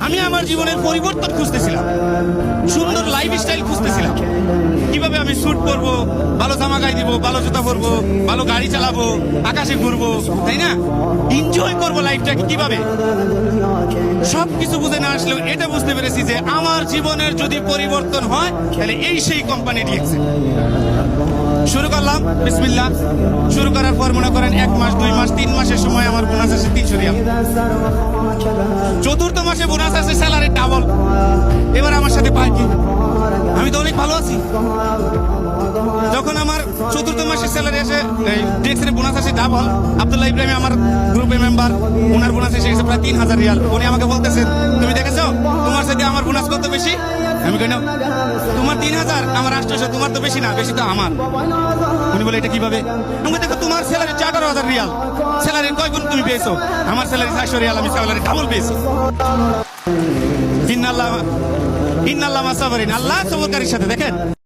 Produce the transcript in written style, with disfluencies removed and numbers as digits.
আমি আমার জীবনের পরিবর্তন খুঁজতেছিলাম, সুন্দর লাইফস্টাইল খুঁজতেছিলাম। কিভাবে আমি স্যুট পরবো, ভালো জামা গায়ে দিব, ভালো জুতা পরবো, ভালো গাড়ি চালাবো, আকাশে ঘুরবো, তাই না? এনজয় করবো লাইফটাকে কিভাবে। সবকিছু বুঝে না আসলেও এটা বুঝতে পেরেছি যে আমার জীবনের যদি পরিবর্তন হয় তাহলে এই সেই কোম্পানি ডিএক্সএল। শুরু করলাম বিসমিল্লাহ। শুরু করার পর মনে করেন 1 মাস 2 মাস 3 মাসের সময় আমার বোনাস আসে 300 রিয়াল। চতুর্থ মাসে বোনাস আসে স্যালারি ডাবল। এবার আমার সাথে পায় কি? আমি তো অনেক ভালো আছি। যখন আমার চতুর্থ মাসের স্যালারি আসে, ডিএক্সএল এর বোনাস আসে ডাবল, আব্দুল্লাহ ইব্রাহিম আমার গ্রুপের মেম্বার, ওনার বোনাস এসে গেছে প্রায় 3000 রিয়াল। উনি আমাকে বলতেছেন, তুমি দেখেছো তোমার সাথে আমার বোনাস কত বেশি? আমি কই না, তোমার 3000, আমার 800, তোমার তো বেশি না, বেশি তো আমার। উনি বলে এটা কিভাবে? আমি দেখো তোমার স্যালারি 11,000 রিয়াল, স্যালারি কয় গুণ তুমি পেয়েছো? আমার স্যালারি 400 রিয়াল, আমি স্যালারি ডাবল পেয়েছি। ইন্নাল্লাহ মাসাবরিন, আল্লাহ সবরকারীর সাথে। দেখেন